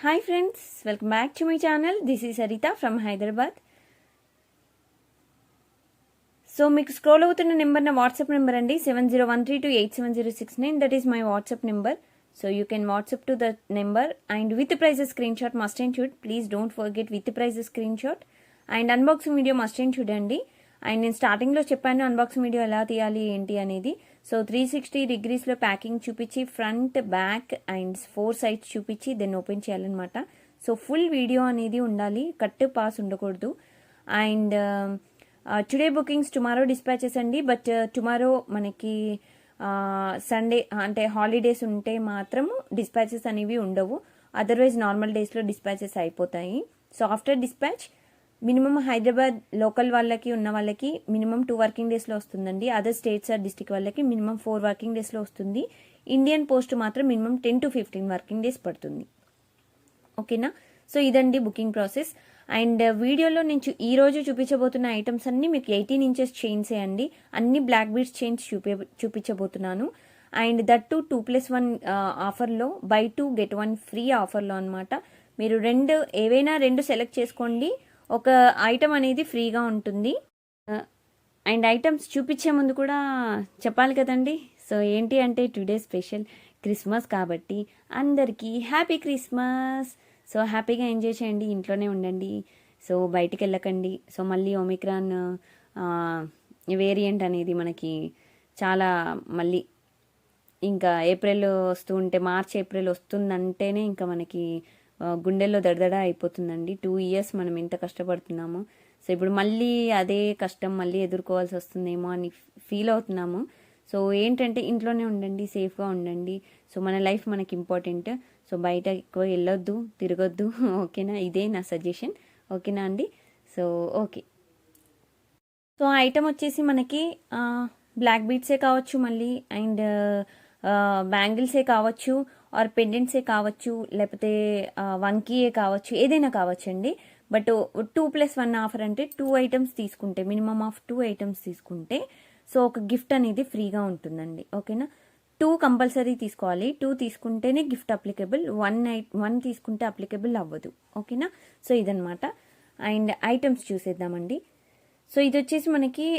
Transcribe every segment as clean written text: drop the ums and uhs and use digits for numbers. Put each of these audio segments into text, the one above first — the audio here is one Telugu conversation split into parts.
Hi friends, welcome back to my channel. This is Sarita from Hyderabad. So మీకు స్క్రోల్ అవుతున్న నెంబర్ నా వాట్సాప్ నెంబర్ అండి 7013287069. That is my WhatsApp number. So you can WhatsApp to that number and with prices screen shot must and shoot. Please don't forget with prices screen shot and unboxing video must and shoot అండి. అండ్ నేను స్టార్టింగ్లో చెప్పాను అన్బాక్సింగ్ వీడియో ఎలా తీయాలి ఏంటి అనేది. సో 360 డిగ్రీస్లో ప్యాకింగ్ చూపించి ఫ్రంట్ బ్యాక్ అండ్ 4 సైడ్స్ చూపించి దెన్ ఓపెన్ చేయాలన్నమాట. సో ఫుల్ వీడియో అనేది ఉండాలి, కట్ పాస్ ఉండకూడదు. And today bookings tomorrow dispatches అండి. బట్ టుమారో మనకి సండే అంటే హాలిడేస్ ఉంటే మాత్రం డిస్పాచెస్ అనేవి ఉండవు. అదర్వైజ్ నార్మల్ డేస్లో డిస్పాచెస్ అయిపోతాయి. So after dispatch minimum Hyderabad local వాళ్ళకి ఉన్న వాళ్ళకి మినిమం 2 వర్కింగ్ డేస్లో వస్తుందండి. అదర్ స్టేట్స్ ఆర్ డిస్టిక్ వాళ్ళకి మినిమం 4 వర్కింగ్ డేస్లో వస్తుంది. ఇండియన్ పోస్ట్ మాత్రం మినిమం 10 to 15 వర్కింగ్ డేస్ పడుతుంది. ఓకేనా? సో ఇదండి బుకింగ్ ప్రాసెస్. అండ్ వీడియోలో నేను ఈరోజు చూపించబోతున్న ఐటమ్స్ అన్నీ మీకు 18 inches చైన్సే అండి. అన్ని బ్లాక్ బీడ్స్ చైన్స్ చూపించబోతున్నాను. అండ్ దట్ టు 2+1 ఆఫర్లో, బై 2 get 1 ఫ్రీ ఆఫర్లో అనమాట. మీరు ఏవైనా రెండు సెలెక్ట్ చేసుకోండి, ఒక ఐటమ్ అనేది ఫ్రీగా ఉంటుంది. అండ్ ఐటమ్స్ చూపించే ముందు కూడా చెప్పాలి కదండి. సో ఏంటి అంటే టుడే స్పెషల్ క్రిస్మస్ కాబట్టి అందరికీ హ్యాపీ క్రిస్మస్. సో హ్యాపీగా ఎంజాయ్ చేయండి, ఇంట్లోనే ఉండండి, సో బయటికి వెళ్ళకండి. సో మళ్ళీ ఒమిక్రాన్ వేరియంట్ అనేది మనకి చాలా మళ్ళీ ఇంకా ఏప్రిల్ వస్తూ ఉంటే, మార్చ్ ఏప్రిల్ వస్తుందంటేనే ఇంకా మనకి గుండెల్లో దడదడ అయిపోతుందండి. 2 years మనం ఎంత కష్టపడుతున్నాము. సో ఇప్పుడు మళ్ళీ అదే కష్టం మళ్ళీ ఎదుర్కోవాల్సి వస్తుందేమో అని ఫీల్ అవుతున్నాము. సో ఏంటంటే ఇంట్లోనే ఉండండి, సేఫ్గా ఉండండి. సో మన లైఫ్ మనకి ఇంపార్టెంట్. సో బయట ఎక్కువ వెళ్ళొద్దు, తిరగొద్దు. ఓకేనా? ఇదే నా సజెషన్. ఓకేనా అండి? So okay. సో ఐటమ్ వచ్చేసి మనకి బ్లాక్ బీడ్సే కావచ్చు, మళ్ళీ అండ్ బ్యాంగిల్సే కావచ్చు, ఆర్ పెండెంట్సే కావచ్చు, లేకపోతే వంకీయే కావచ్చు, ఏదైనా కావచ్చు అండి. బట్ 2+1 ఆఫర్ అంటే 2 items తీసుకుంటే, మినిమం ఆఫ్ 2 items తీసుకుంటే సో ఒక గిఫ్ట్ అనేది ఫ్రీగా ఉంటుందండి. ఓకేనా? 2 కంపల్సరీ తీసుకోవాలి. 2 తీసుకుంటేనే గిఫ్ట్ అప్లికబుల్. 1 తీసుకుంటే అప్లికబుల్ అవ్వదు. ఓకేనా? సో ఇదనమాట. అండ్ ఐటమ్స్ చూసేద్దామండి. సో ఇది వచ్చేసి మనకి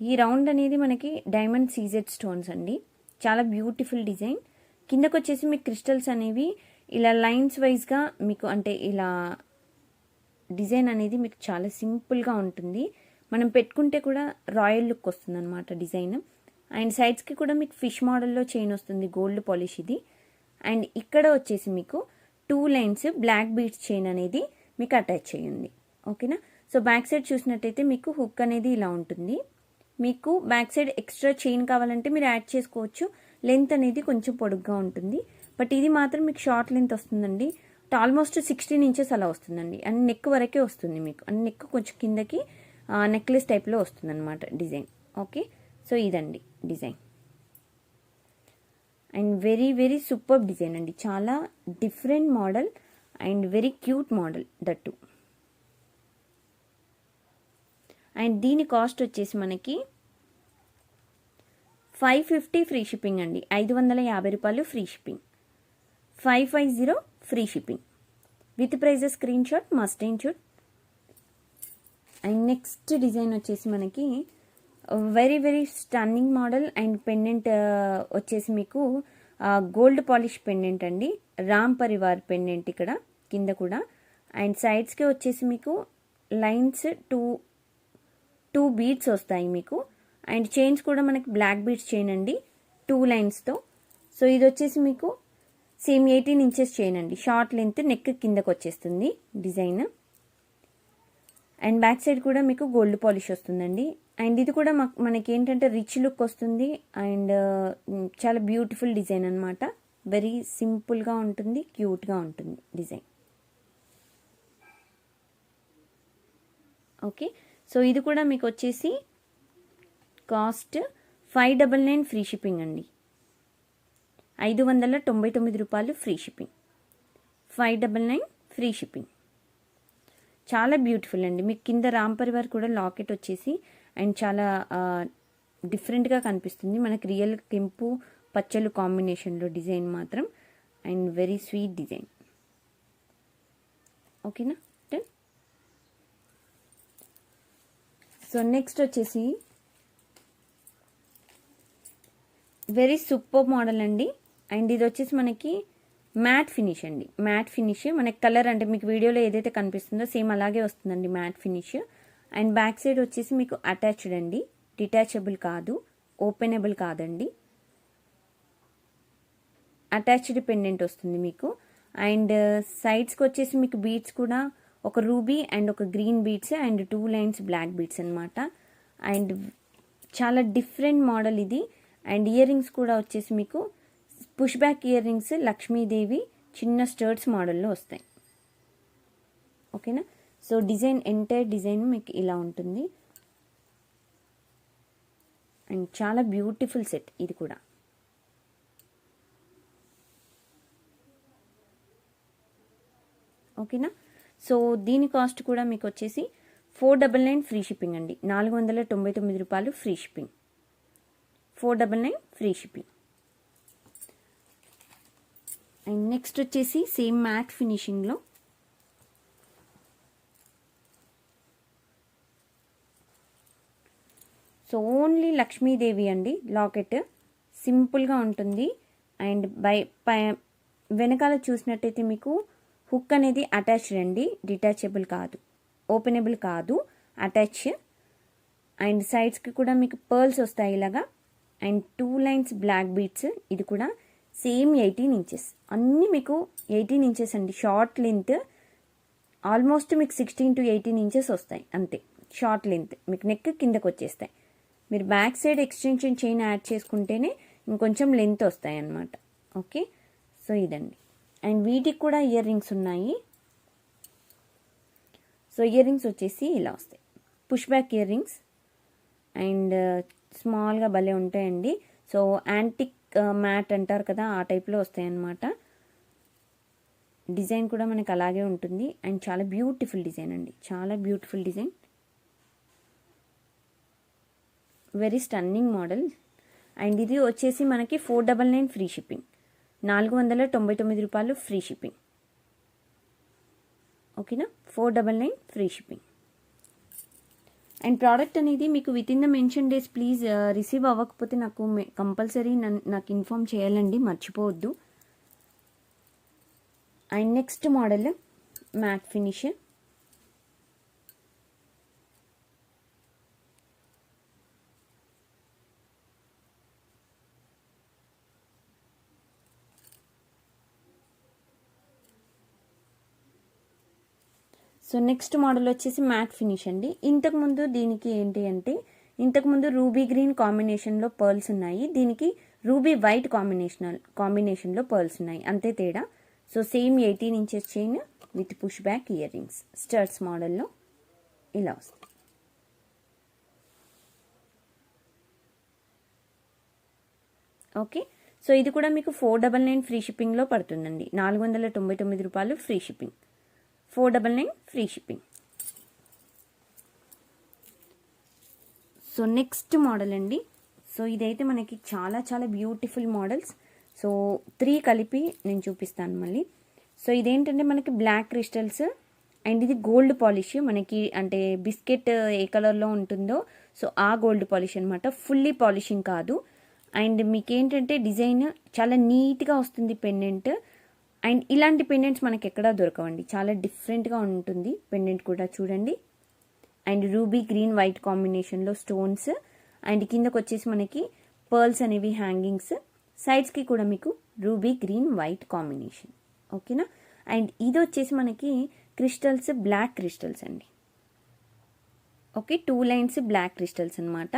ఈ రౌండ్ అనేది మనకి డైమండ్ సీజెడ్ స్టోన్స్ అండి. చాలా బ్యూటిఫుల్ డిజైన్. కిందకు వచ్చేసి మీకు క్రిస్టల్స్ అనేవి ఇలా లైన్స్ వైజ్గా మీకు అంటే ఇలా డిజైన్ అనేది మీకు చాలా సింపుల్గా ఉంటుంది. మనం పెట్టుకుంటే కూడా రాయల్ లుక్ వస్తుంది అనమాట డిజైన్. అండ్ సైడ్స్కి కూడా మీకు ఫిష్ మోడల్లో చైన్ వస్తుంది, గోల్డ్ పాలిష్ ఇది. అండ్ ఇక్కడ వచ్చేసి మీకు 2 lines బ్లాక్ బీడ్స్ చైన్ అనేది మీకు అటాచ్ చేయండి. ఓకేనా? సో బ్యాక్ సైడ్ చూసినట్టయితే మీకు హుక్ అనేది ఇలా ఉంటుంది. మీకు బ్యాక్ సైడ్ ఎక్స్ట్రా చైన్ కావాలంటే మీరు యాడ్ చేసుకోవచ్చు. లెంత్ అనేది కొంచెం పొడుగ్గా ఉంటుంది. బట్ ఇది మాత్రం మీకు షార్ట్ లెంత్ వస్తుందండి. ఆల్మోస్ట్ 16 inches అలా వస్తుందండి. అండ్ నెక్ వరకే వస్తుంది మీకు. అండ్ నెక్ కొంచెం కిందకి నెక్లెస్ టైప్లో వస్తుంది అనమాట డిజైన్. ఓకే? సో ఇదండి design. And very very super design అండి. చాలా different model and very cute model that. And దీని కాస్ట్ వచ్చేసి మనకి 550 ఫ్రీ షిప్పింగ్ అండి. 550 రూపాయలు free shipping. 550 free shipping with prices screen shot must and shoot. And next design వచ్చేసి మనకి very very stunning model and pendant వచ్చేసి మీకు గోల్డ్ పాలిష్ పెండెంట్ అండి. రామ్ పరివార్ పెండెంట్ ఇక్కడ కింద కూడా. అండ్ సైడ్స్కి వచ్చేసి మీకు లైన్స్ 2 బీడ్స్ వస్తాయి మీకు. అండ్ చైన్స్ కూడా మనకి బ్లాక్ బీడ్స్ చైన్ అండి 2 linesతో. సో ఇది వచ్చేసి మీకు సేమ్ 18 inches చైన్ అండి. షార్ట్ లెంత్, నెక్ కిందకు వచ్చేస్తుంది డిజైన్. అండ్ బ్యాక్ సైడ్ కూడా మీకు గోల్డ్ పాలిష్ వస్తుందండి. అండ్ ఇది కూడా మనకి ఏంటంటే రిచ్ లుక్ వస్తుంది. అండ్ చాలా బ్యూటిఫుల్ డిజైన్ అనమాట. వెరీ సింపుల్గా ఉంటుంది, క్యూట్గా ఉంటుంది డిజైన్. ఓకే? సో ఇది కూడా మీకు వచ్చేసి కాస్ట్ 599 ఫ్రీ షిప్పింగ్ అండి. 599 రూపాయలు ఫ్రీ షిప్పింగ్. 599 free shipping. చాలా బ్యూటిఫుల్ అండి. మీకు కింద రామ్ పరివార్ కూడా లాకెట్ వచ్చేసి అండ్ చాలా డిఫరెంట్గా కనిపిస్తుంది. మనకి రియల్ కెంపు పచ్చలు కాంబినేషన్లో డిజైన్ మాత్రం. And very sweet design. ఓకేనా. డన్. సో నెక్స్ట్ వచ్చేసి వెరీ సూపర్ మోడల్ అండి. అండ్ ఇది వచ్చేసి మనకి మ్యాట్ ఫినిష్ అండి. మ్యాట్ ఫినిష్ మనకి కలర్ అంటే మీకు వీడియోలో ఏదైతే కనిపిస్తుందో సేమ్ అలాగే వస్తుందండి matte finish. And back side వచ్చేసి మీకు అటాచ్డ్ అండి, డిటాచబుల్ కాదు, ఓపెనబుల్ కాదండి, అటాచ్డ్ పెండెంట్ వస్తుంది మీకు. అండ్ సైడ్స్కి వచ్చేసి మీకు బీడ్స్ కూడా ఒక రూబీ అండ్ ఒక green beads and 2 lines black beads అనమాట. అండ్ చాలా డిఫరెంట్ మోడల్ ఇది. అండ్ ఇయర్ రింగ్స్ కూడా వచ్చేసి మీకు push back ear rings Lakshmidevi చిన్న స్టర్ట్స్ మోడల్లో వస్తాయి. ఓకేనా. సో డిజైన్ ఎంటైర్ డిజైన్ మీకు ఇలా ఉంటుంది. అండ్ చాలా బ్యూటిఫుల్ సెట్ ఇది కూడా. ఓకేనా. సో దీని కాస్ట్ కూడా మీకు వచ్చేసి 499 ఫ్రీ షిప్పింగ్ అండి. 499 రూపాయలు free shipping. 499 free shipping. And next వచ్చేసి సేమ్ మ్యాట్ ఫినిషింగ్లో సో ఓన్లీ లక్ష్మీదేవి అండి లాకెట్, సింపుల్గా ఉంటుంది. అండ్ వెనకాల చూసినట్టయితే మీకు హుక్ అనేది అటాచ్డ్ అండి, డిటాచబుల్ కాదు, ఓపెనబుల్ కాదు, అటాచ్. అండ్ సైడ్స్కి కూడా మీకు పర్ల్స్ వస్తాయి ఇలాగా. And 2 lines black beads. ఇది కూడా సేమ్ 18 ఇంచెస్. అన్నీ మీకు 18 ఇంచెస్ అండి. షార్ట్ లెంత్ ఆల్మోస్ట్ మీకు 16 to 18 ఇంచెస్ వస్తాయి అంతే. షార్ట్ లెంత్ మీకు నెక్ కిందకు వచ్చేస్తాయి. మీరు back side extension chain add చేసుకుంటేనే ఇంకొంచెం లెంత్ వస్తాయి అన్నమాట. ఓకే. సో ఇదండి. అండ్ వీటికి కూడా ఇయర్ రింగ్స్ ఉన్నాయి. సో ఇయర్ రింగ్స్ వచ్చేసి ఇలా వస్తాయి, push back ear rings. And స్మాల్గా భలే ఉంటాయండి. సో యాంటిక్ మ్యాట్ అంటారు కదా, ఆ టైప్లో వస్తాయి అన్నమాట. డిజైన్ కూడా మనకు అలాగే ఉంటుంది. అండ్ చాలా బ్యూటిఫుల్ డిజైన్ అండి, చాలా beautiful design, very stunning model. And ఇది వచ్చేసి మనకి 499 ఫ్రీ షిప్పింగ్. 499 రూపాయలు ఫ్రీ షిప్పింగ్. ఓకేనా. 499 ఫ్రీ షిప్పింగ్. అండ్ ప్రోడక్ట్ అనేది మీకు with in the mention days please receive అవ్వకపోతే నాకు కంపల్సరీ నాకు ఇన్ఫామ్ చేయాలండి, మర్చిపోవద్దు. And next model matte finish. So next model వచ్చేసి మ్యాట్ ఫినిష్ అండి. ఇంతకుముందు దీనికి ఏంటి అంటే ఇంతకుముందు రూబీ గ్రీన్ కాంబినేషన్లో పర్ల్స్ ఉన్నాయి, దీనికి రూబీ వైట్ కాంబినేషన్లో పర్ల్స్ ఉన్నాయి, అంతే తేడా. So same 18 inches chain with push back ear rings studs మోడల్లో ఇలా వస్తుంది. ఓకే. సో ఇది కూడా మీకు 499 ఫ్రీ షిప్పింగ్లో పడుతుందండి. 499 రూపాయలు free shipping. 499 free shipping. So next model అండి. సో ఇదైతే మనకి చాలా చాలా బ్యూటిఫుల్ మోడల్స్. సో 3 కలిపి నేను చూపిస్తాను మళ్ళీ. సో ఇదేంటంటే మనకి బ్లాక్ క్రిస్టల్స్ అండ్ ఇది గోల్డ్ పాలిష్, మనకి అంటే బిస్కెట్ ఏ కలర్లో ఉంటుందో సో ఆ గోల్డ్ పాలిష్ అనమాట, ఫుల్లీ పాలిషింగ్ కాదు. అండ్ మీకు ఏంటంటే డిజైన్ చాలా నీట్గా వస్తుంది పెండెంట్. అండ్ ఇలాంటి పెండెంట్స్ మనకి ఎక్కడా దొరకవండి, చాలా డిఫరెంట్గా ఉంటుంది పెండెంట్ కూడా చూడండి. అండ్ రూబీ గ్రీన్ వైట్ కాంబినేషన్లో స్టోన్స్. అండ్ కిందకు వచ్చేసి మనకి పర్ల్స్ అనేవి హ్యాంగింగ్స్. సైడ్స్కి కూడా మీకు రూబీ గ్రీన్ వైట్ కాంబినేషన్. ఓకేనా. అండ్ ఇది వచ్చేసి మనకి క్రిస్టల్స్, బ్లాక్ క్రిస్టల్స్ అండి. ఓకే, 2 లైన్స్ బ్లాక్ క్రిస్టల్స్ అనమాట.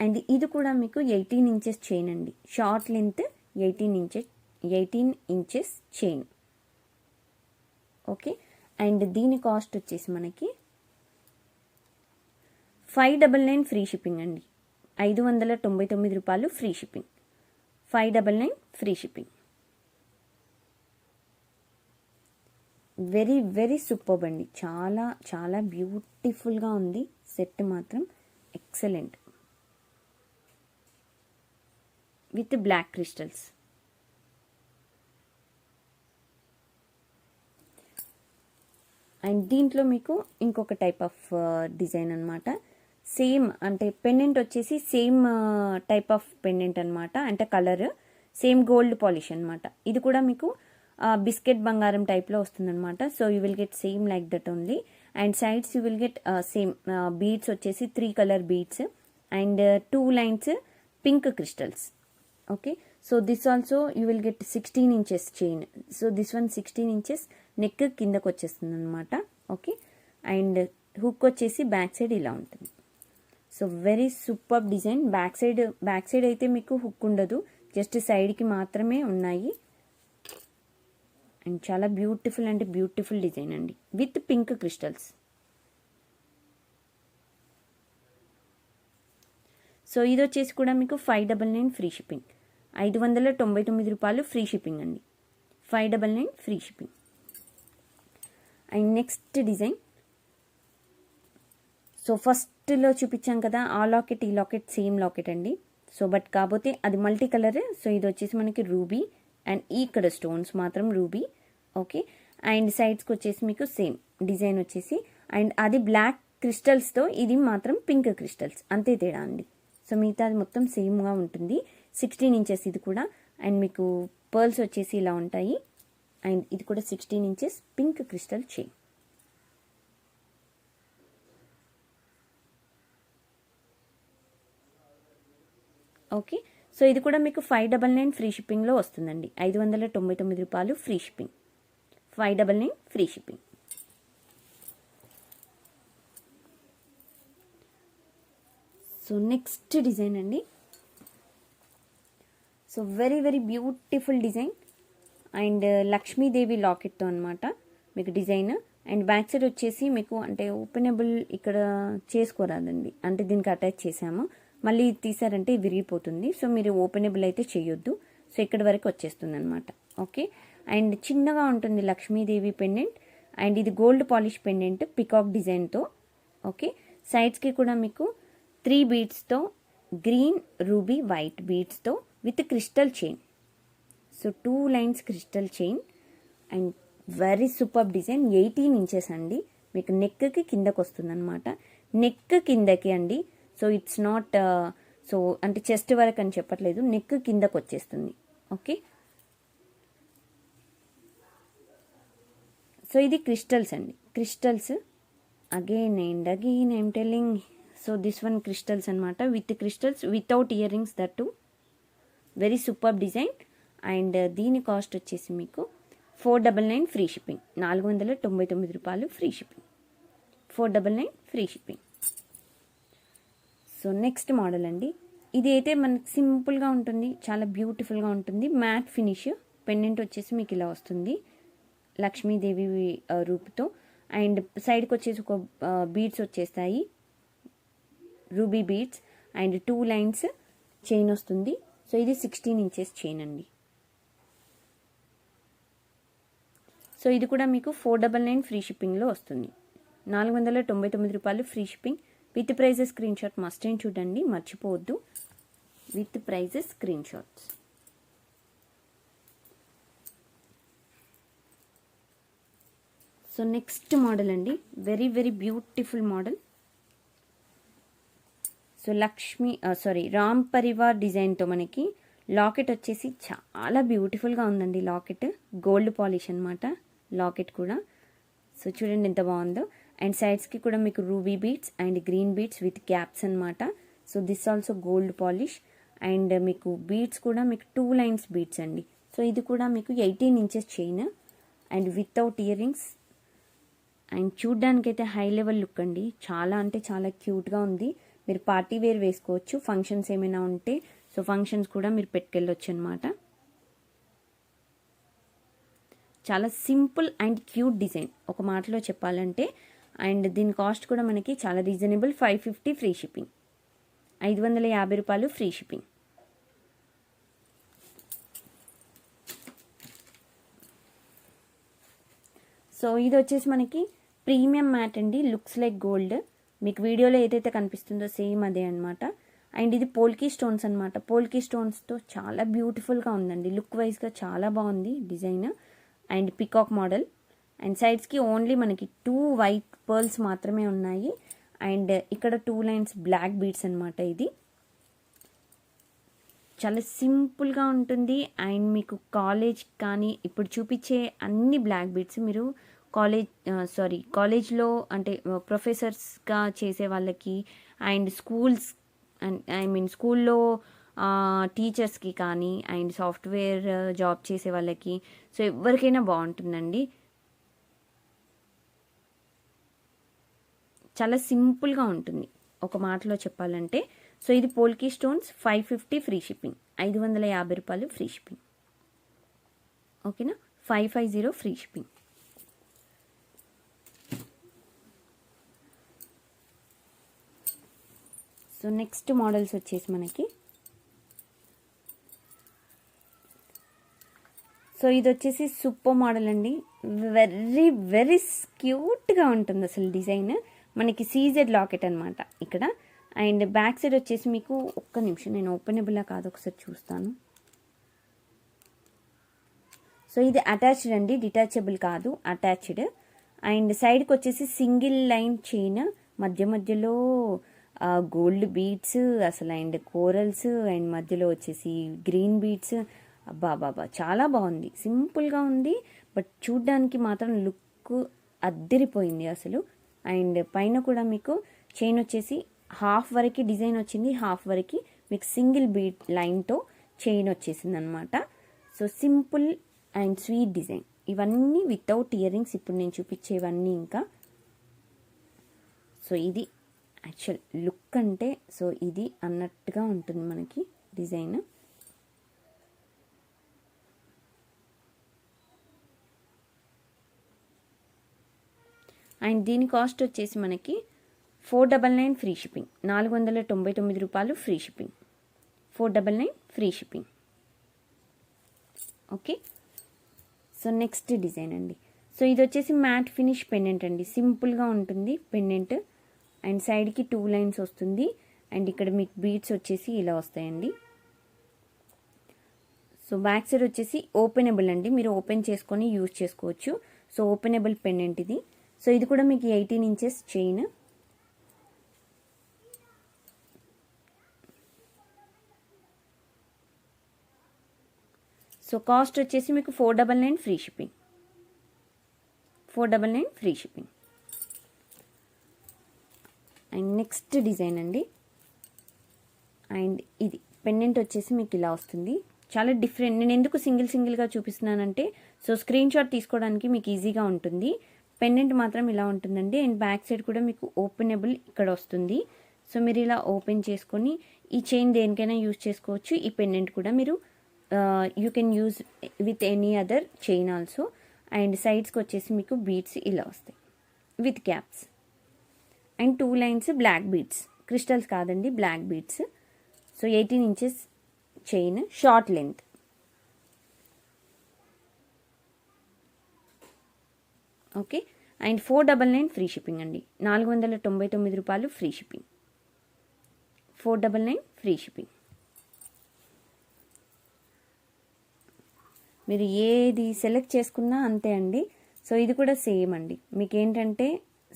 అండ్ ఇది కూడా మీకు 18 ఇంచెస్ చైన్ అండి, short length 18 inches chain. Okay. And దీని కాస్ట్ వచ్చేసి మనకి 599 ఫ్రీ షిప్పింగ్ అండి. 599 రూపాయలు free shipping. 599 free shipping. Very very superb అండి, చాలా చాలా బ్యూటిఫుల్గా ఉంది సెట్ మాత్రం, excellent with black crystals. And దీంట్లో మీకు ఇంకొక టైప్ ఆఫ్ డిజైన్ అనమాట. సేమ్ అంటే పెండెంట్ వచ్చేసి సేమ్ టైప్ ఆఫ్ పెండెంట్ అనమాట, అంటే కలర్ సేమ్ గోల్డ్ పాలిష్ అనమాట. ఇది కూడా మీకు బిస్కెట్ బంగారం టైప్లో వస్తుందన్నమాట. So you will get same like that only. And sides you will get same beads వచ్చేసి 3 colour beads and 2 lines pink crystals. Okay, so this also you will get 16 inches chain. So this one 16 inches neck కిందకు వచ్చేస్తుంది అనమాట. ఓకే, అండ్ హుక్ వచ్చేసి బ్యాక్ సైడ్ ఇలా ఉంటుంది. So very super design. Back side అయితే మీకు హుక్ ఉండదు, జస్ట్ సైడ్కి మాత్రమే ఉన్నాయి. అండ్ చాలా బ్యూటిఫుల్ అంటే బ్యూటిఫుల్ డిజైన్ అండి విత్ పింక్ క్రిస్టల్స్. సో ఇది వచ్చేసి కూడా మీకు 599 ఫ్రీ షిప్పింగ్, 599 రూపాయలు ఫ్రీ షిప్పింగ్ అండి, 599 free shipping. And next design, so ఫస్ట్లో చూపించాం కదా ఆ లాకెట్ ఈ లాకెట్ సేమ్ లాకెట్ అండి. సో బట్ కాకపోతే అది మల్టీ కలర్. సో ఇది వచ్చేసి మనకి రూబీ అండ్ ఇక్కడ స్టోన్స్ మాత్రం రూబీ. ఓకే, అండ్ సైడ్స్కి వచ్చేసి మీకు సేమ్ డిజైన్ వచ్చేసి, అండ్ అది బ్లాక్ క్రిస్టల్స్తో, ఇది మాత్రం పింక్ క్రిస్టల్స్, అంతే తేడా అండి. సో మిగతా అది మొత్తం సేమ్గా ఉంటుంది. 16 ఇంచెస్ ఇది కూడా. అండ్ మీకు పర్ల్స్ వచ్చేసి ఇలా ఉంటాయి. అండ్ ఇది కూడా 16 inches pink crystal chain. Okay, so ఇది కూడా మీకు 599 ఫ్రీ షిప్పింగ్లో వస్తుందండి, 599 రూపాయలు free shipping, 599 free shipping. So next design అండి. So very very beautiful design and Lakshmidevi లాకెట్తో అనమాట మీకు డిజైన్. అండ్ బ్యాక్ సైడ్ వచ్చేసి మీకు అంటే ఓపెనబుల్ ఇక్కడ చేసుకోరాదండి, అంటే దీనికి అటాచ్ చేసాము, మళ్ళీ తీసారంటే విరిగిపోతుంది. సో మీరు ఓపెనబుల్ అయితే చేయొద్దు. సో ఇక్కడ వరకు వచ్చేస్తుంది అనమాట. ఓకే, అండ్ చిన్నగా ఉంటుంది లక్ష్మీదేవి పెండెంట్. అండ్ ఇది గోల్డ్ పాలిష్ పెండెంట్ పికాక్ డిజైన్తో. ఓకే, సైడ్స్కి కూడా మీకు 3 బీడ్స్తో గ్రీన్ రూబీ వైట్ బీడ్స్తో with crystal chain. So 2 lines crystal chain and very super design. 18 inches అండి, మీకు నెక్కి కిందకు వస్తుంది అనమాట, నెక్ కిందకి అండి. సో ఇట్స్ నాట్ సో అంటే చెస్ట్ వరకు అని చెప్పట్లేదు, నెక్ కిందకు వచ్చేస్తుంది. ఓకే, సో ఇది క్రిస్టల్స్ అండి, crystals again and again I'm telling. So this one crystals అనమాట, with crystals without ear rings, that to very super design. And దీని కాస్ట్ వచ్చేసి మీకు 499 ఫ్రీ షిప్పింగ్, 499 రూపాయలు free shipping, 499 free shipping. So next model అండి, ఇది అయితే మనకి సింపుల్గా ఉంటుంది, చాలా బ్యూటిఫుల్గా ఉంటుంది. మ్యాట్ ఫినిష్ పెండెంట్ వచ్చేసి మీకు ఇలా వస్తుంది లక్ష్మీదేవి రూపుతో. అండ్ సైడ్కి వచ్చేసి ఒక బీడ్స్ వచ్చేస్తాయి, ruby beads and 2 lines chain వస్తుంది. సో ఇది 16 ఇంచెస్ చైన్ అండి. సో ఇది కూడా మీకు 499 ఫ్రీ షిప్పింగ్లో వస్తుంది, 499 రూపాయలు free shipping. With prices screen shot must and చూడండి, మర్చిపోవద్దు, with prices screen shots. So next model అండి, very very beautiful model. So Ram Parivar డిజైన్తో మనకి లాకెట్ వచ్చేసి చాలా బ్యూటిఫుల్గా ఉందండి. లాకెట్ గోల్డ్ పాలిష్ అనమాట లాకెట్ కూడా. సో చూడండి ఎంత బాగుందో. అండ్ సైడ్స్కి కూడా మీకు ruby beads and green beads with caps అనమాట. So this also gold polish. And మీకు బీడ్స్ కూడా మీకు 2 లైన్స్ బీడ్స్ అండి. సో ఇది కూడా మీకు 18 inches chain and without ear rings. And చూడ్డానికైతే హై లెవెల్ లుక్ అండి, చాలా అంటే చాలా క్యూట్గా ఉంది. మీరు పార్టీ వేర్ వేసుకోవచ్చు, ఫంక్షన్స్ ఏమైనా ఉంటే సో ఫంక్షన్స్ కూడా మీరు పెట్టుకెళ్ళొచ్చు అనమాట. చాలా సింపుల్ అండ్ క్యూట్ డిజైన్ ఒక మాటలో చెప్పాలంటే. అండ్ దీని కాస్ట్ కూడా మనకి చాలా రీజనబుల్, 550 ఫ్రీ షిప్పింగ్, 550 రూపాయలు ఫ్రీ షిప్పింగ్. సో ఇది వచ్చేసి మనకి ప్రీమియం మ్యాట్ అండి, లుక్స్ లైక్ గోల్డ్. మీకు వీడియోలో ఏదైతే కనిపిస్తుందో సేమ్ అదే అనమాట. అండ్ ఇది పోల్కీ స్టోన్స్ అనమాట, పోల్కీ స్టోన్స్తో చాలా బ్యూటిఫుల్గా ఉందండి, లుక్ వైజ్గా చాలా బాగుంది design. And peacock model and సైడ్స్కి ఓన్లీ మనకి 2 వైట్ పర్ల్స్ మాత్రమే ఉన్నాయి. అండ్ ఇక్కడ 2 లైన్స్ బ్లాక్ బీడ్స్ అనమాట. ఇది చాలా సింపుల్గా ఉంటుంది. అండ్ మీకు కాలేజ్ కానీ ఇప్పుడు చూపించే అన్ని బ్లాక్ బీడ్స్ మీరు కాలేజ్లో అంటే ప్రొఫెసర్స్గా చేసే వాళ్ళకి అండ్ స్కూల్స్ స్కూల్లో టీచర్స్కి కానీ అండ్ సాఫ్ట్వేర్ జాబ్ చేసే వాళ్ళకి సో ఎవరికైనా బాగుంటుందండి. చాలా సింపుల్గా ఉంటుంది ఒక మాటలో చెప్పాలంటే. సో ఇది పోల్కి స్టోన్స్ 550 ఫ్రీ షిప్పింగ్, 550 రూపాయలు ఫ్రీ షిప్పింగ్. ఓకేనా, 550 free shipping. So next models వచ్చేసి మనకి సో ఇది వచ్చేసి సూపర్ మోడల్ అండి. వెరీ వెరీ క్యూట్గా ఉంటుంది అసలు డిజైన్. మనకి సీజెడ్ లాకెట్ అనమాట ఇక్కడ. అండ్ బ్యాక్ సైడ్ వచ్చేసి మీకు ఒక్క నిమిషం నేను ఓపెనబుల్లా కాదు ఒకసారి చూస్తాను. సో ఇది అటాచ్డ్ అండి, డిటాచబుల్ కాదు, అటాచ్డ్. అండ్ సైడ్కి వచ్చేసి సింగిల్ లైన్ చైన్, మధ్య మధ్యలో గోల్డ్ బీడ్స్ అసలు అండ్ కోరల్స్ అండ్ మధ్యలో వచ్చేసి గ్రీన్ బీడ్స్. అబ్బా చాలా బాగుంది, సింపుల్గా ఉంది బట్ చూడ్డానికి మాత్రం లుక్ అద్దరిపోయింది అసలు. అండ్ పైన కూడా మీకు చైన్ వచ్చేసి హాఫ్ వరకు డిజైన్ వచ్చింది, హాఫ్ వరకు మీకు సింగిల్ బీడ్ లైన్తో చైన్ వచ్చేసింది అనమాట. So simple and sweet design. ఇవన్నీ వితౌట్ ఇయర్ రింగ్స్ ఇప్పుడు నేను చూపించేవన్నీ. ఇంకా సో ఇది యాక్చువల్ లుక్ అంటే సో ఇది అన్నట్టుగా ఉంటుంది మనకి డిజైన్. అండ్ దీని కాస్ట్ వచ్చేసి మనకి 499 ఫ్రీ షిప్పింగ్, 499 రూపాయలు free shipping, 499 free shipping. Okay, so next design అండి. సో ఇది వచ్చేసి మ్యాట్ ఫినిష్ పెండెంట్ అండి, సింపుల్గా ఉంటుంది పెండెంట్. అండ్ సైడ్కి 2 లైన్స్ వస్తుంది. అండ్ ఇక్కడ మీకు బీడ్స్ వచ్చేసి ఇలా వస్తాయండి. సో బ్యాక్ సైడ్ వచ్చేసి ఓపెనబుల్ అండి, మీరు ఓపెన్ చేసుకొని యూజ్ చేసుకోవచ్చు. సో ఓపెనబుల్ పెండెంట్ ఇది. సో ఇది కూడా మీకు 18 ఇంచెస్ చైన్. సో కాస్ట్ వచ్చేసి మీకు 499 free shipping, 499 free shipping. And next design అండి. అండ్ ఇది పెండెంట్ వచ్చేసి మీకు ఇలా వస్తుంది, చాలా డిఫరెంట్. నేను ఎందుకు సింగిల్గా చూపిస్తున్నానంటే సో స్క్రీన్ షాట్ తీసుకోవడానికి మీకు ఈజీగా ఉంటుంది. పెండెంట్ మాత్రం ఇలా ఉంటుందండి. అండ్ బ్యాక్ సైడ్ కూడా మీకు ఓపెనబుల్ ఇక్కడ వస్తుంది. సో మీరు ఇలా ఓపెన్ చేసుకొని ఈ చైన్ దేనికైనా యూజ్ చేసుకోవచ్చు. ఈ పెండెంట్ కూడా మీరు you can use with any other chain also. And సైడ్స్కి వచ్చేసి మీకు బీడ్స్ ఇలా వస్తాయి with caps. And 2 lines black beads, crystals కాదండి, black beads. So 18 inches chain, short length. Okay, and 499 free shipping అండి, 499 రూపాయలు ఫ్రీ షిప్పింగ్, 499 ఫ్రీ షిప్పింగ్. మీరు ఏది సెలెక్ట్ చేసుకున్నా అంతే అండి. సో ఇది కూడా సేమ్ అండి. మీకు ఏంటంటే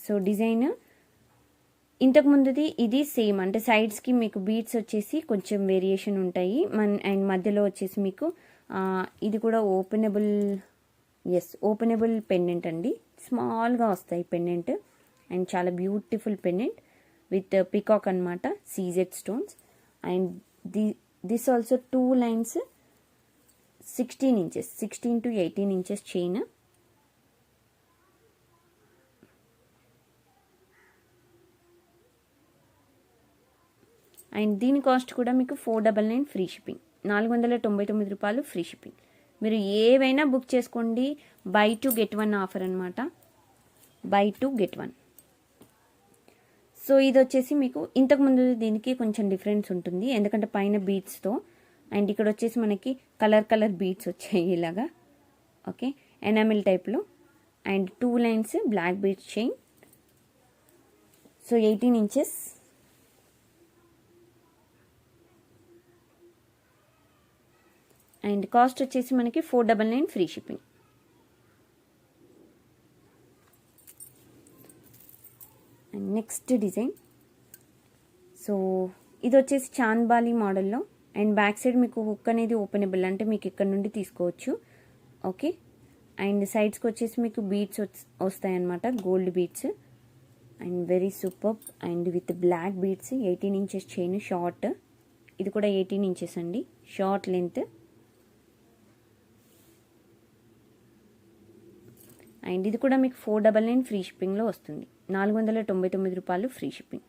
సో డిజైన్ ఇంతకు ముందుది ఇది సేమ్, అంటే సైడ్స్కి మీకు బీడ్స్ వచ్చేసి కొంచెం వేరియేషన్ ఉంటాయి. అండ్ మధ్యలో వచ్చేసి మీకు ఇది కూడా ఓపెనబుల్ పెండెంట్ అండి, స్మాల్గా వస్తాయి పెండెంట్. అండ్ చాలా బ్యూటిఫుల్ పెండెంట్ విత్ పికాక్ అనమాట, CZ stones. And this also 2 lines 16 inches, 16 to 18 inches chain. And దీని కాస్ట్ కూడా మీకు 499 ఫ్రీ షిప్పింగ్, 499 రూపాయలు ఫ్రీ షిప్పింగ్. మీరు ఏవైనా బుక్ చేసుకోండి, బై 2 get 1 ఆఫర్ అనమాట, బై 2 get 1. సో ఇది వచ్చేసి మీకు ఇంతకుముందు దీనికి కొంచెం డిఫరెన్స్ ఉంటుంది, ఎందుకంటే పైన బీడ్స్తో. అండ్ ఇక్కడ వచ్చేసి మనకి కలర్ బీడ్స్ వచ్చాయి ఇలాగా. ఓకే, ఎనామిల్ టైప్లో. And 2 lines black beads chain. So 18 inches. And cost వచ్చేసి మనకి 499 free shipping. Next design. So ఇది వచ్చేసి చాంద్బాలి మోడల్లో అండ్ బ్యాక్ సైడ్ మీకు హుక్ అనేది ఓపెనబుల్, అంటే మీకు ఇక్కడ నుండి తీసుకోవచ్చు. ఓకే, అండ్ సైడ్స్కి వచ్చేసి మీకు బీడ్స్ వస్తాయి అన్నమాట, gold beads and very super and with black beads. 18 inches chain short, ఇది కూడా 18 ఇంచెస్ అండి షార్ట్ లెంత్. అండ్ ఇది కూడా మీకు 499 ఫ్రీ షిప్పింగ్లో వస్తుంది. 499 రూపాయలు ఫ్రీ షిప్పింగ్.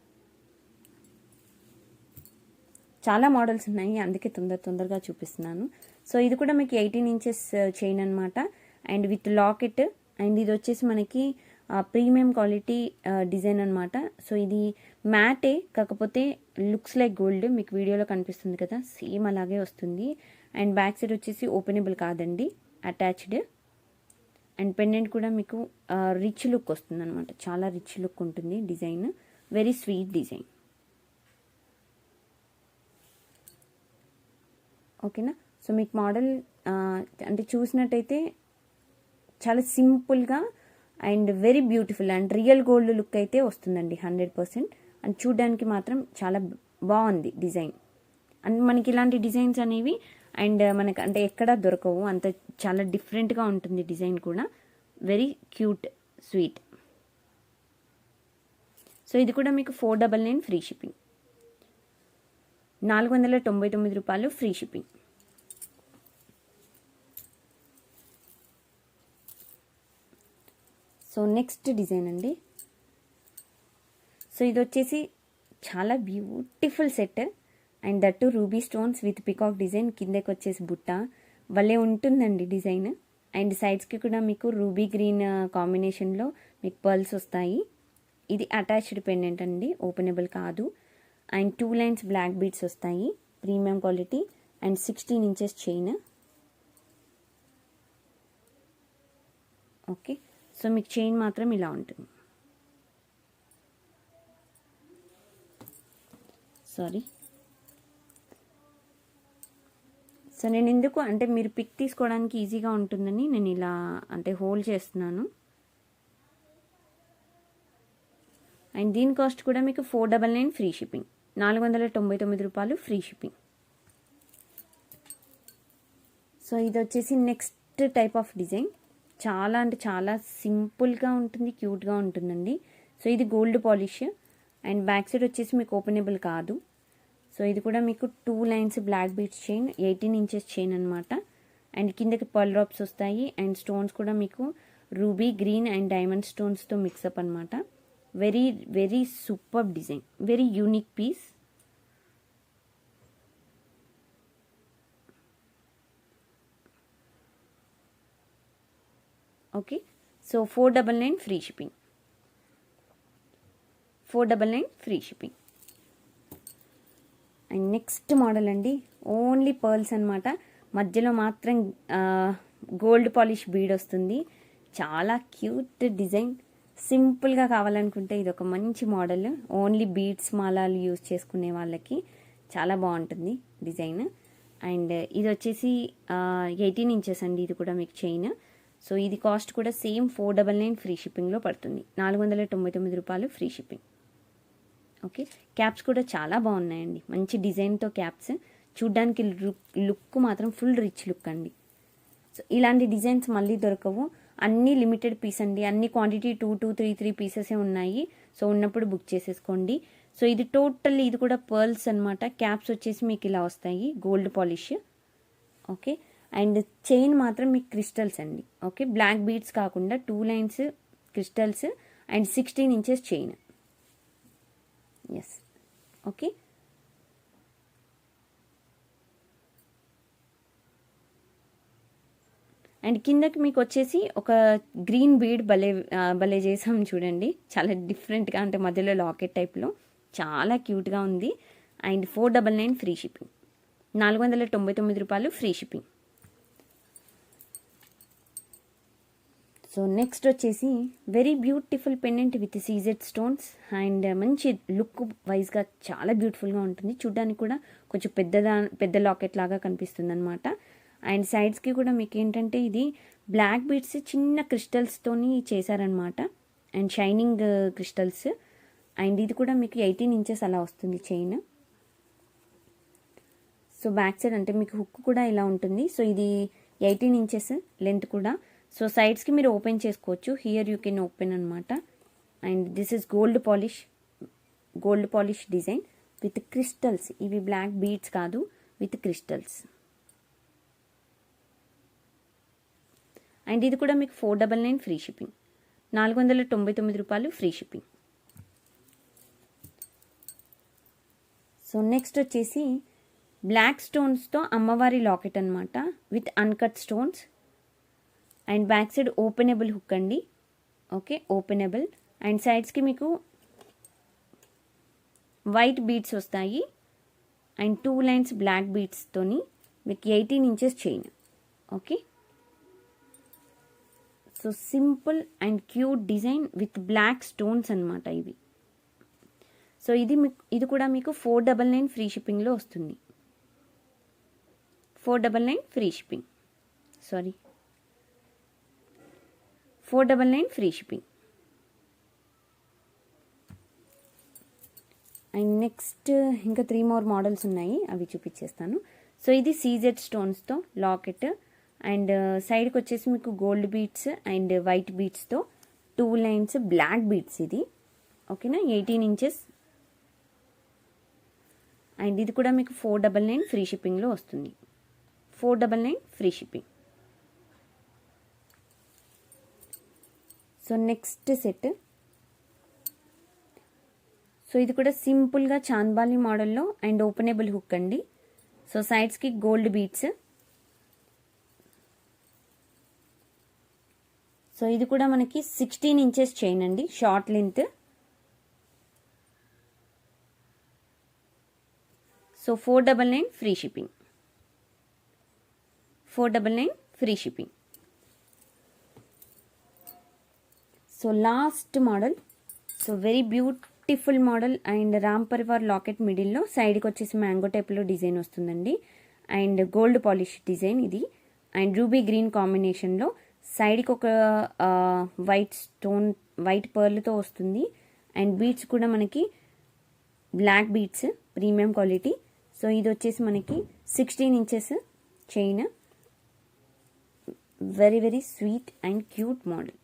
చాలా మోడల్స్ ఉన్నాయి, అందుకే తొందరగా చూపిస్తున్నాను. సో ఇది కూడా మీకు 18 ఇంచెస్ చైన్ అనమాట అండ్ విత్ లాకెట్. అండ్ ఇది వచ్చేసి మనకి ప్రీమియం క్వాలిటీ డిజైన్ అనమాట. సో ఇది మ్యాటే, కాకపోతే లుక్స్ లైక్ గోల్డ్, మీకు వీడియోలో కనిపిస్తుంది కదా, సేమ్ అలాగే వస్తుంది. అండ్ బ్యాక్ సైడ్ వచ్చేసి ఓపెనబుల్ కాదండి, అటాచ్డ్. అండ్ పెండెంట్ కూడా మీకు రిచ్ లుక్ వస్తుంది అనమాట, చాలా రిచ్ లుక్ ఉంటుంది డిజైన్, వెరీ స్వీట్ డిజైన్. ఓకేనా. సో మీకు మోడల్ అంటే చూసినట్టయితే చాలా సింపుల్గా and very beautiful and real gold look అయితే వస్తుందండి 100%. అండ్ చూడడానికి మాత్రం చాలా బాగుంది డిజైన్. అండ్ మనకి ఇలాంటి డిజైన్స్ అనేవి అండ్ మనకు అంటే ఎక్కడా దొరకవు, అంత చాలా డిఫరెంట్గా ఉంటుంది డిజైన్ కూడా, వెరీ క్యూట్ స్వీట్. సో ఇది కూడా మీకు 499 ఫ్రీ షిప్పింగ్, 499 రూపాయలు free shipping. So next design అండి. సో ఇది వచ్చేసి చాలా beautiful set and that ruby stones with peacock design, కిందకి వచ్చేసి బుట్ట భలే ఉంటుందండి డిజైన్. అండ్ సైడ్స్కి కూడా మీకు రూబీ గ్రీన్ కాంబినేషన్లో మీకు పర్ల్స్ వస్తాయి. ఇది అటాచ్డ్ పెండెంట్ అండి, ఓపెనబుల్ కాదు. అండ్ 2 లైన్స్ బ్లాక్ బీడ్స్ వస్తాయి, premium quality and 16 inches chain. Okay, so మీకు చైన్ మాత్రం ఇలా ఉంటుంది. సారీ, సో నేను ఎందుకు అంటే మీరు పిక్ తీసుకోవడానికి ఈజీగా ఉంటుందని నేను ఇలా అంటే హోల్డ్ చేస్తున్నాను. అండ్ దీని కాస్ట్ కూడా మీకు 499 ఫ్రీ షిప్పింగ్, 499 రూపాయలు ఫ్రీ షిప్పింగ్. సో ఇది వచ్చేసి నెక్స్ట్ టైప్ ఆఫ్ డిజైన్, చాలా అంటే చాలా సింపుల్గా ఉంటుంది, క్యూట్గా ఉంటుందండి. సో ఇది gold polish and back side వచ్చేసి మీకు ఓపెనబుల్ కాదు. సో ఇది కూడా మీకు 2 lines black beads chain, 18 inches chain అనమాట. అండ్ కిందకి పర్ల్ డ్రాప్స్ వస్తాయి అండ్ స్టోన్స్ కూడా మీకు రూబీ గ్రీన్ అండ్ డైమండ్ స్టోన్స్తో మిక్సప్ అనమాట. Very very super design, very unique piece. Okay, so 499 free shipping, 499 free shipping. And next model అండి, ఓన్లీ పర్ల్స్ అనమాట, మధ్యలో మాత్రం గోల్డ్ పాలిష్ బీడ్ వస్తుంది. చాలా క్యూట్ డిజైన్, సింపుల్గా కావాలనుకుంటే ఇది ఒక మంచి మోడల్. ఓన్లీ బీడ్స్ మాలాలు యూజ్ చేసుకునే వాళ్ళకి చాలా బాగుంటుంది డిజైన్. అండ్ ఇది వచ్చేసి 18 ఇంచెస్ అండి, ఇది కూడా మీకు చైన్. సో ఇది కాస్ట్ కూడా సేమ్ 499 ఫ్రీ షిప్పింగ్లో పడుతుంది, 499 రూపాయలు ఫ్రీ షిప్పింగ్. ఓకే, క్యాప్స్ కూడా చాలా బాగున్నాయండి, మంచి డిజైన్తో క్యాప్స్, చూడ్డానికి లుక్ మాత్రం ఫుల్ రిచ్ లుక్ అండి. సో ఇలాంటి డిజైన్స్ మళ్ళీ దొరకవు, అన్నీ లిమిటెడ్ పీస్ అండి, అన్ని క్వాంటిటీ 2-3 పీసెసే ఉన్నాయి. సో ఉన్నప్పుడు బుక్ చేసేసుకోండి. సో ఇది టోటల్ ఇది కూడా పర్ల్స్ అనమాట, క్యాప్స్ వచ్చేసి మీకు ఇలా వస్తాయి gold polish. Okay, and chain మాత్రం మీకు క్రిస్టల్స్ అండి. ఓకే, బ్లాక్ బీడ్స్ కాకుండా 2 lines crystals and 16 inches chain. Yes, okay. And కిందకి మీకు వచ్చేసి ఒక గ్రీన్ బీడ్ భలే చేసాం చూడండి, చాలా డిఫరెంట్గా, అంటే మధ్యలో లాకెట్ టైప్లో చాలా క్యూట్గా ఉంది. అండ్ 499 ఫ్రీ షిప్పింగ్, 499 రూపాయలు ఫ్రీ షిప్పింగ్. సో నెక్స్ట్ వచ్చేసి very beautiful pendant with CZ stones and మంచి లుక్ వైజ్గా చాలా బ్యూటిఫుల్గా ఉంటుంది, చూడ్డానికి కూడా కొంచెం పెద్ద లాకెట్ లాగా కనిపిస్తుంది అనమాట. అండ్ సైడ్స్కి కూడా మీకు ఏంటంటే ఇది బ్లాక్ బీడ్స్ చిన్న క్రిస్టల్స్తోని చేశారనమాట అండ్ షైనింగ్ క్రిస్టల్స్. అండ్ ఇది కూడా మీకు 18 ఇంచెస్ అలా వస్తుంది చైన్. సో బ్యాక్ సైడ్ అంటే మీకు హుక్ కూడా ఇలా ఉంటుంది. సో ఇది 18 ఇంచెస్ లెంత్ కూడా. సో సైడ్స్కి మీరు ఓపెన్ చేసుకోవచ్చు. హియర్ యూ కెన్ ఓపెన్ అనమాట. And this is gold polish design with crystals. ఇవి బ్లాక్ బీడ్స్ కాదు, విత్ క్రిస్టల్స్. అండ్ ఇది కూడా మీకు 499 ఫ్రీ షిప్పింగ్, 499 రూపాయలు ఫ్రీ షిప్పింగ్. సో నెక్స్ట్ వచ్చేసి బ్లాక్ స్టోన్స్తో అమ్మవారి లాకెట్ అనమాట, with uncut stones. And back side openable hook అండి. Okay, openable. అండ్ సైడ్స్కి మీకు వైట్ బీడ్స్ వస్తాయి. అండ్ 2 లైన్స్ బ్లాక్ బీడ్స్తోని మీకు 18 inches chain. Okay, so simple and cute design with black stones అనమాట ఇవి. సో ఇది కూడా మీకు 499 ఫ్రీ షిప్పింగ్లో వస్తుంది. 499 free shipping, 499 free shipping. And next ఇంకా 3 మోర్ మోడల్స్ ఉన్నాయి, అవి చూపించేస్తాను. సో ఇది సీజెడ్ స్టోన్స్తో లాకెట్. అండ్ సైడ్కి వచ్చేసి మీకు గోల్డ్ బీడ్స్ అండ్ వైట్ బీడ్స్తో 2 లైన్స్ బ్లాక్ బీడ్స్ ఇది. ఓకేనా, 18 ఇంచెస్. అండ్ ఇది కూడా మీకు 499 ఫ్రీ షిప్పింగ్లో వస్తుంది. 499 free shipping. So next set. So ఇది కూడా సింపుల్గా చాంద్బాలి మోడల్లో అండ్ ఓపెనబుల్ హుక్ అండి. సో సైడ్స్కి గోల్డ్ బీడ్స్. సో ఇది కూడా మనకి 16 ఇంచెస్ చైన్ అండి, short length. So 499 free shipping, 499 free shipping. So last model. So very beautiful model. And Ram Parivar locket మిడిల్లో సైడ్కి వచ్చేసి మ్యాంగో టైప్లో డిజైన్ వస్తుందండి. అండ్ గోల్డ్ పాలిష్ డిజైన్ ఇది. అండ్ రూబీ గ్రీన్ కాంబినేషన్లో సైడ్కి ఒక వైట్ పర్ల్తో వస్తుంది. అండ్ బీడ్స్ కూడా మనకి black beads, premium quality. So ఇది వచ్చేసి మనకి 16 inches chain. Very very sweet and cute model.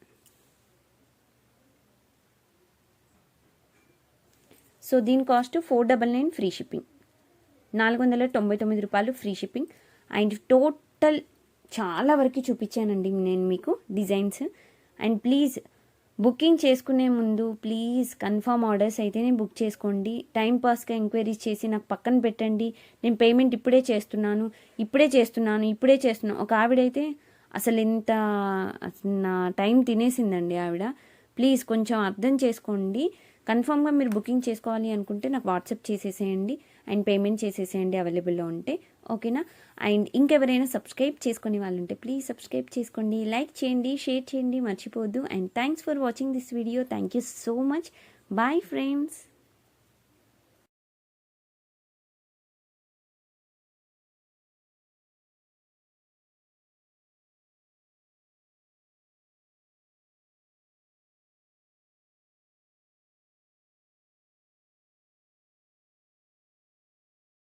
So దీని కాస్ట్ 499 ఫ్రీ షిప్పింగ్, 499 రూపాయలు ఫ్రీ షిప్పింగ్. అండ్ టోటల్ చాలా వరకు చూపించానండి నేను మీకు డిజైన్స్. అండ్ ప్లీజ్ బుకింగ్ చేసుకునే ముందు ప్లీజ్ కన్ఫర్మ్ ఆర్డర్స్ అయితేనే బుక్ చేసుకోండి. టైం పాస్గా ఎంక్వైరీస్ చేసి నాకు పక్కన పెట్టండి, నేను పేమెంట్ ఇప్పుడే చేస్తున్నాను. ఒక ఆవిడైతే అసలు నా టైం తినేసిందండి ఆవిడ. ప్లీజ్ కొంచెం అర్థం చేసుకోండి. కన్ఫామ్గా మీరు బుకింగ్ చేసుకోవాలి అనుకుంటే నాకు వాట్సాప్ చేసేసేయండి అండ్ పేమెంట్ చేసేసేయండి అవైలబుల్లో ఉంటే. ఓకేనా. అండ్ ఇంకెవరైనా సబ్స్క్రైబ్ చేసుకునే వాళ్ళు ఉంటే ప్లీజ్ సబ్స్క్రైబ్ చేసుకోండి, లైక్ చేయండి, షేర్ చేయండి, మర్చిపోవద్దు. And thanks for watching this video. Thank you so much. Bye friends.